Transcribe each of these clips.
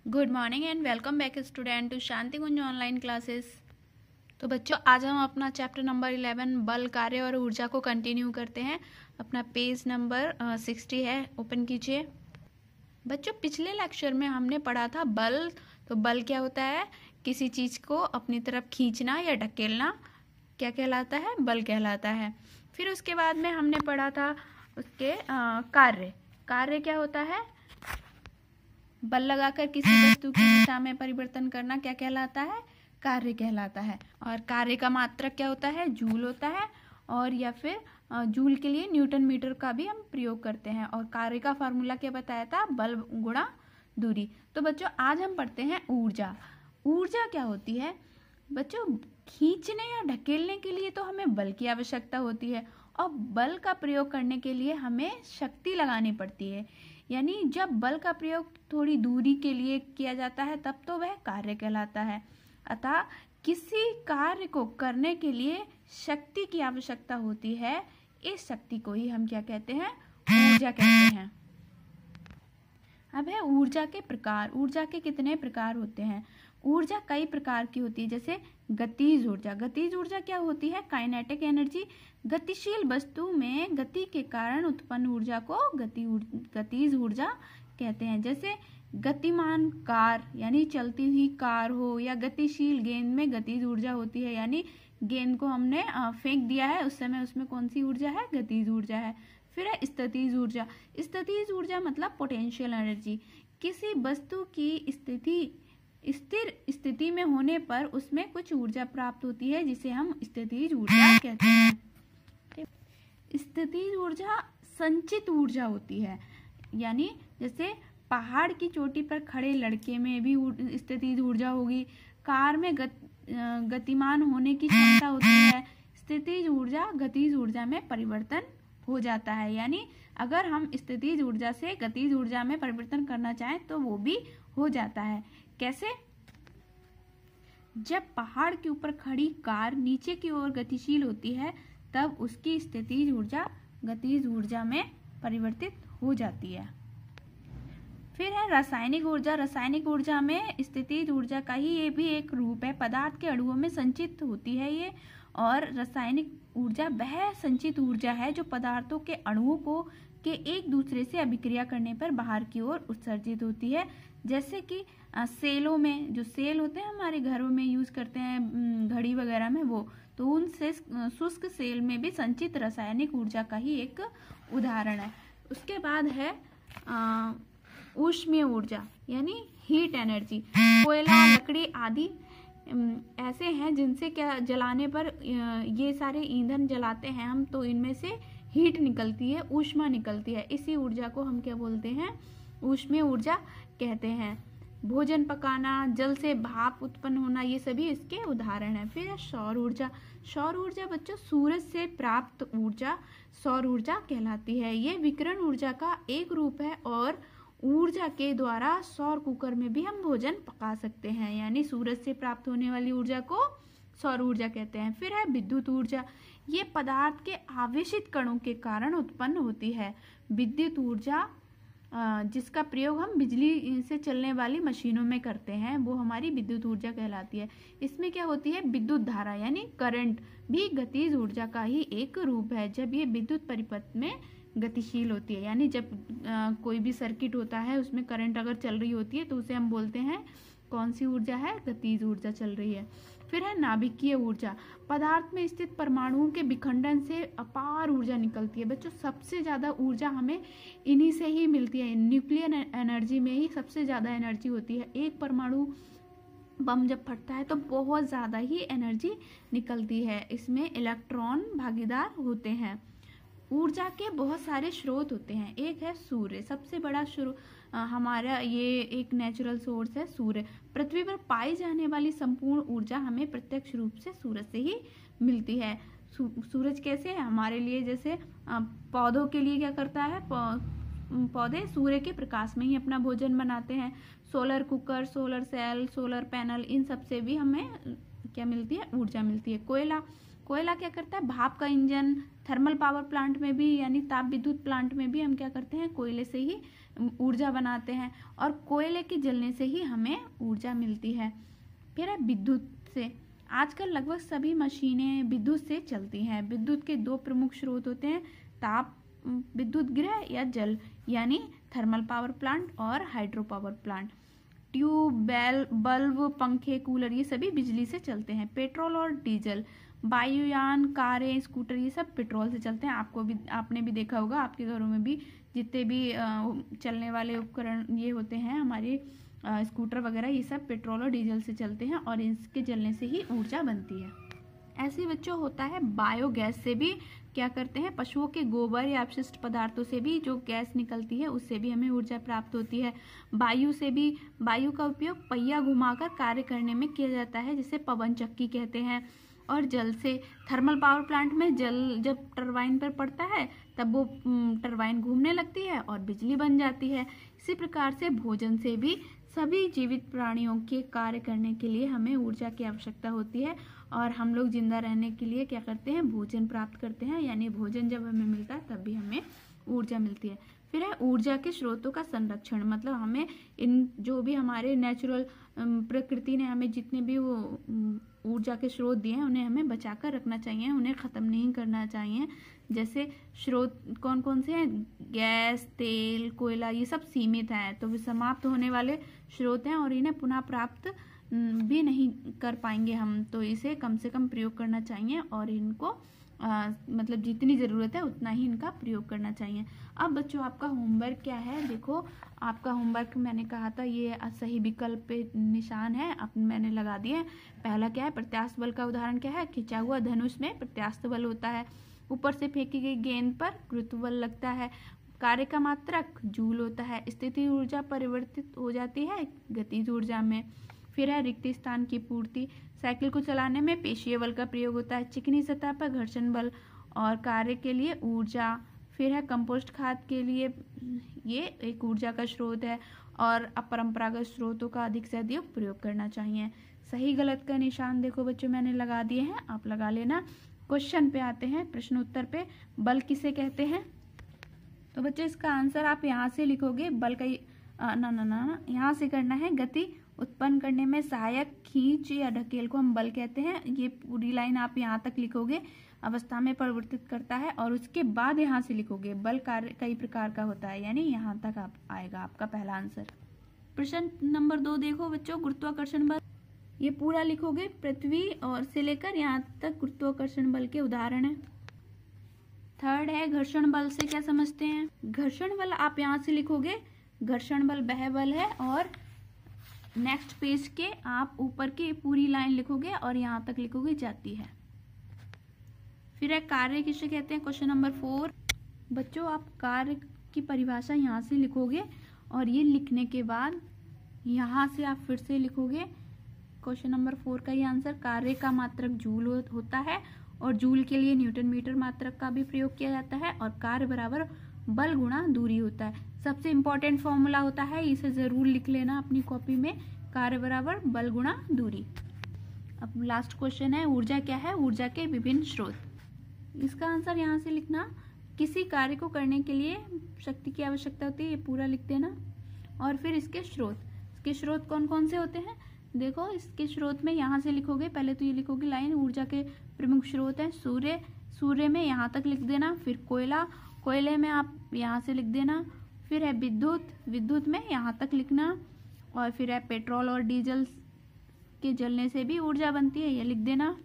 Good morning and welcome back student to Shanti Kunj online classes. तो बच्चों, आज हम अपना चैप्टर नंबर 11 बल, कार्य और ऊर्जा को कंटिन्यू करते हैं। अपना पेज नंबर 60 है, ओपन कीजिए। बच्चों, पिछले लेक्चर में हमने पढ़ा था बल। तो बल क्या होता है? किसी चीज़ को अपनी तरफ खींचना या ढकेलना क्या कहलाता है? बल कहलाता है। फिर उसके बाद में हमने पढ़ा था उसके कार्य। कार्य क्या होता है? बल लगाकर किसी वस्तु की दिशा में परिवर्तन करना क्या कहलाता है? कार्य कहलाता है। और कार्य का मात्रक क्या होता है? जूल होता है। और या फिर जूल के लिए न्यूटन मीटर का भी हम प्रयोग करते हैं। और कार्य का फार्मूला क्या बताया था? बल गुणा दूरी। तो बच्चों, आज हम पढ़ते हैं ऊर्जा। ऊर्जा क्या होती है? बच्चों, खींचने या ढकेलने के लिए तो हमें बल की आवश्यकता होती है, और बल का प्रयोग करने के लिए हमें शक्ति लगानी पड़ती है। यानी जब बल का प्रयोग थोड़ी दूरी के लिए किया जाता है तब तो वह कार्य कहलाता है। अतः किसी कार्य को करने के लिए शक्ति की आवश्यकता होती है। इस शक्ति को ही हम क्या कहते हैं? ऊर्जा कहते हैं। अब है ऊर्जा के प्रकार। ऊर्जा के कितने प्रकार होते हैं? ऊर्जा कई प्रकार की होती है, जैसे गतिज ऊर्जा। गतिज ऊर्जा क्या होती है? Kinetic energy. गतिशील वस्तु में गति के कारण उत्पन्न ऊर्जा को गतिज ऊर्जा कहते हैं। जैसे गतिमान कार यानी चलती हुई कार हो, या गतिशील गेंद में गतिज ऊर्जा होती है, यानी गेंद को हमने फेंक दिया है उस समय उसमें कौन सी ऊर्जा है? गतिज ऊर्जा है। फिर है स्थितिज ऊर्जा। स्थितिज ऊर्जा मतलब पोटेंशियल एनर्जी। किसी वस्तु की स्थिर स्थिति में होने पर उसमें कुछ ऊर्जा प्राप्त होती है, जिसे हम स्थितिज ऊर्जा कहते हैं। स्थितिज ऊर्जा संचित ऊर्जा होती है। यानी जैसे पहाड़ की चोटी पर खड़े लड़के में भी स्थितिज ऊर्जा होगी। कार में गतिमान होने की क्षमता होती है। स्थितिज ऊर्जा गतिज ऊर्जा में परिवर्तन हो जाता है। यानी अगर हम स्थितिज ऊर्जा से गतिज ऊर्जा में परिवर्तन करना चाहें तो वो भी हो जाता है। कैसे? जब पहाड़ के ऊपर खड़ी कार नीचे की ओर गतिशील होती है तब उसकी स्थितिज ऊर्जा गतिज ऊर्जा में परिवर्तित हो जाती है। फिर है रासायनिक ऊर्जा। रासायनिक ऊर्जा में स्थितिज ऊर्जा का ही ये भी एक रूप है। पदार्थ के अणुओं में संचित होती है ये। और रासायनिक ऊर्जा वह संचित ऊर्जा है जो पदार्थों के अणुओं को के एक दूसरे से अभिक्रिया करने पर बाहर की ओर उत्सर्जित होती है। जैसे कि सेलों में, जो सेल होते हैं हमारे घरों में यूज करते हैं घड़ी वगैरह में, वो तो उन से शुष्क सेल में भी संचित रासायनिक ऊर्जा का ही एक उदाहरण है। उसके बाद है ऊष्मीय ऊर्जा यानी हीट एनर्जी। कोयला, लकड़ी आदि ऐसे हैं जिनसे क्या जलाने पर ये सारे ईंधन जलाते हैं हम, तो इनमें से हीट निकलती है, ऊष्मा निकलती है। इसी ऊर्जा को हम क्या बोलते हैं? ऊष्मीय ऊर्जा कहते हैं। भोजन पकाना, जल से भाप उत्पन्न होना, ये सभी इसके उदाहरण हैं। फिर है सौर ऊर्जा। सौर ऊर्जा बच्चों सूरज से प्राप्त ऊर्जा सौर ऊर्जा कहलाती है। ये विकिरण ऊर्जा का एक रूप है, और ऊर्जा के द्वारा सौर कुकर में भी हम भोजन पका सकते हैं। यानी सूरज से प्राप्त होने वाली ऊर्जा को सौर ऊर्जा कहते हैं। फिर है विद्युत ऊर्जा। ये पदार्थ के आवेशित कणों के कारण उत्पन्न होती है। विद्युत ऊर्जा जिसका प्रयोग हम बिजली से चलने वाली मशीनों में करते हैं, वो हमारी विद्युत ऊर्जा कहलाती है। इसमें क्या होती है? विद्युत धारा यानी करंट भी गतिज ऊर्जा का ही एक रूप है, जब ये विद्युत परिपथ में गतिशील होती है। यानी जब कोई भी सर्किट होता है उसमें करंट अगर चल रही होती है तो उसे हम बोलते हैं कौन सी ऊर्जा है? गतिज ऊर्जा चल रही है। फिर है नाभिकीय ऊर्जा। पदार्थ में स्थित परमाणुओं के विखंडन से अपार ऊर्जा निकलती है। बच्चों, सबसे ज़्यादा ऊर्जा हमें इन्हीं से ही मिलती है। न्यूक्लियर एनर्जी में ही सबसे ज़्यादा एनर्जी होती है। एक परमाणु बम जब फटता है तो बहुत ज़्यादा ही एनर्जी निकलती है। इसमें इलेक्ट्रॉन भागीदार होते हैं। ऊर्जा के बहुत सारे स्रोत होते हैं। एक है सूर्य, सबसे बड़ा हमारा ये एक नेचुरल सोर्स है सूर्य। पृथ्वी पर पाई जाने वाली संपूर्ण ऊर्जा हमें प्रत्यक्ष रूप से सूरज से ही मिलती है। सूरज कैसे है हमारे लिए? जैसे पौधों के लिए क्या करता है? पौधे सूर्य के प्रकाश में ही अपना भोजन बनाते हैं। Solar cooker, solar cell, solar panel, इन सब से भी हमें क्या मिलती है? ऊर्जा मिलती है। कोयला क्या करता है? भाप का इंजन, थर्मल पावर प्लांट में भी यानी ताप विद्युत प्लांट में भी हम क्या करते हैं? कोयले से ही ऊर्जा बनाते हैं, और कोयले के जलने से ही हमें ऊर्जा मिलती है। फिर है विद्युत से। आजकल लगभग सभी मशीनें विद्युत से चलती हैं। विद्युत के दो प्रमुख स्रोत होते हैं, ताप विद्युत गृह या जल यानी थर्मल पावर प्लांट और hydro power plant. Tube bulb पंखे कूलर ये सभी बिजली से चलते हैं। पेट्रोल और डीजल, वायुयान कारें स्कूटर ये सब पेट्रोल से चलते हैं। आपने भी देखा होगा, आपके घरों में भी जितने भी चलने वाले उपकरण ये होते हैं हमारे स्कूटर वगैरह, ये सब पेट्रोल और डीजल से चलते हैं और इसके जलने से ही ऊर्जा बनती है। ऐसे बच्चों होता है बायोगैस से भी क्या करते हैं, पशुओं के गोबर या अपशिष्ट पदार्थों से भी जो गैस निकलती है उससे भी हमें ऊर्जा प्राप्त होती है। वायु से भी, वायु का उपयोग पहिया घुमाकर कार्य करने में किया जाता है जिसे पवन चक्की कहते हैं। और जल से, थर्मल पावर प्लांट में जल जब टरबाइन पर पड़ता है तब वो टरबाइन घूमने लगती है और बिजली बन जाती है। इसी प्रकार से भोजन से भी सभी जीवित प्राणियों के कार्य करने के लिए हमें ऊर्जा की आवश्यकता होती है और हम लोग जिंदा रहने के लिए क्या करते हैं, भोजन प्राप्त करते हैं, यानी भोजन जब हमें मिलता है तब भी हमें ऊर्जा मिलती है। फिर है ऊर्जा के स्रोतों का संरक्षण, मतलब हमें इन जो भी हमारे नेचुरल प्रकृति ने हमें जितने भी वो ऊर्जा के स्रोत दिए हैं उन्हें हमें बचाकर रखना चाहिए, उन्हें ख़त्म नहीं करना चाहिए। जैसे स्रोत कौन कौन से हैं, गैस तेल कोयला ये सब सीमित हैं, तो वे समाप्त होने वाले स्रोत हैं और इन्हें पुनः प्राप्त भी नहीं कर पाएंगे हम, तो इसे कम से कम प्रयोग करना चाहिए और इनको मतलब जितनी ज़रूरत है उतना ही इनका प्रयोग करना चाहिए। अब बच्चों आपका होमवर्क क्या है, देखो आपका होमवर्क मैंने कहा था ये सही विकल्प पे निशान है, अब मैंने लगा दिए। पहला क्या है, प्रत्यास्थ बल का उदाहरण क्या है, खिंचा हुआ धनुष में प्रत्यास्थ बल होता है। ऊपर से फेंकी गई गेंद पर गुरुत्व बल लगता है। कार्य का मात्रक जूल होता है। स्थिति ऊर्जा परिवर्तित हो जाती है गतिज ऊर्जा में। फिर है रिक्त स्थान की पूर्ति। साइकिल को चलाने में पेशीय बल का प्रयोग होता है। चिकनी सतह पर घर्षण बल और कार्य के लिए ऊर्जा। फिर है कंपोस्ट खाद के लिए ये एक ऊर्जा का स्रोत है और अपरंपरागत स्रोतों का अधिक से अधिक प्रयोग करना चाहिए। सही गलत का निशान देखो बच्चों मैंने लगा दिए हैं, आप लगा लेना। क्वेश्चन पे आते हैं, प्रश्न उत्तर पे। बल किसे कहते हैं, तो बच्चों इसका आंसर आप यहाँ से लिखोगे। बल का ना यहाँ से करना है। गति उत्पन्न करने में सहायक खींच या ढकेल को हम बल कहते हैं। ये पूरी लाइन आप यहाँ तक लिखोगे। अवस्था में परिवर्तित करता है और उसके बाद यहाँ से लिखोगे बल कार्य कई प्रकार का होता है, यानी यहाँ तक आप आएगा आपका पहला आंसर। प्रश्न नंबर 2 देखो बच्चों, गुरुत्वाकर्षण बल ये पूरा लिखोगे। पृथ्वी और से लेकर यहाँ तक गुरुत्वाकर्षण बल के उदाहरण है। थर्ड है घर्षण बल से क्या समझते हैं। घर्षण बल आप यहाँ से लिखोगे। घर्षण बल वह बल है और नेक्स्ट पेज के आप ऊपर की पूरी लाइन लिखोगे और यहाँ तक लिखोगे जाती है। फिर है कार्य किसे कहते हैं, क्वेश्चन नंबर 4। बच्चों आप कार्य की परिभाषा यहाँ से लिखोगे और ये लिखने के बाद यहाँ से आप फिर से लिखोगे क्वेश्चन नंबर 4 का ये आंसर। कार्य का मात्रक जूल होता है और जूल के लिए न्यूटन मीटर मात्रक का भी प्रयोग किया जाता है और कार्य बराबर बल गुणा दूरी होता है। सबसे इम्पोर्टेंट फॉर्मूला होता है, इसे जरूर लिख लेना अपनी कॉपी में, कार्य बराबर बल गुणा दूरी। अब लास्ट क्वेश्चन है, ऊर्जा क्या है, ऊर्जा के विभिन्न स्रोत। इसका आंसर यहाँ से लिखना। किसी कार्य को करने के लिए शक्ति की आवश्यकता होती है, ये पूरा लिख देना। और फिर इसके स्रोत कौन कौन से होते हैं, देखो इसके स्रोत में यहाँ से लिखोगे। पहले तो ये लिखोगे लाइन, ऊर्जा के प्रमुख स्रोत हैं सूर्य में यहाँ तक लिख देना। फिर कोयले में आप यहाँ से लिख देना। फिर है विद्युत में यहाँ तक लिखना। और फिर है पेट्रोल और डीजल के जलने से भी ऊर्जा बनती है, ये लिख देना।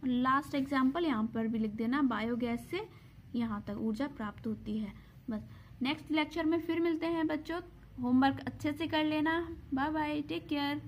लास्ट एग्जाम्पल यहाँ पर भी लिख देना, बायोगैस से यहाँ तक ऊर्जा प्राप्त होती है। बस नेक्स्ट लेक्चर में फिर मिलते हैं बच्चों, होमवर्क अच्छे से कर लेना। Bye bye, take care.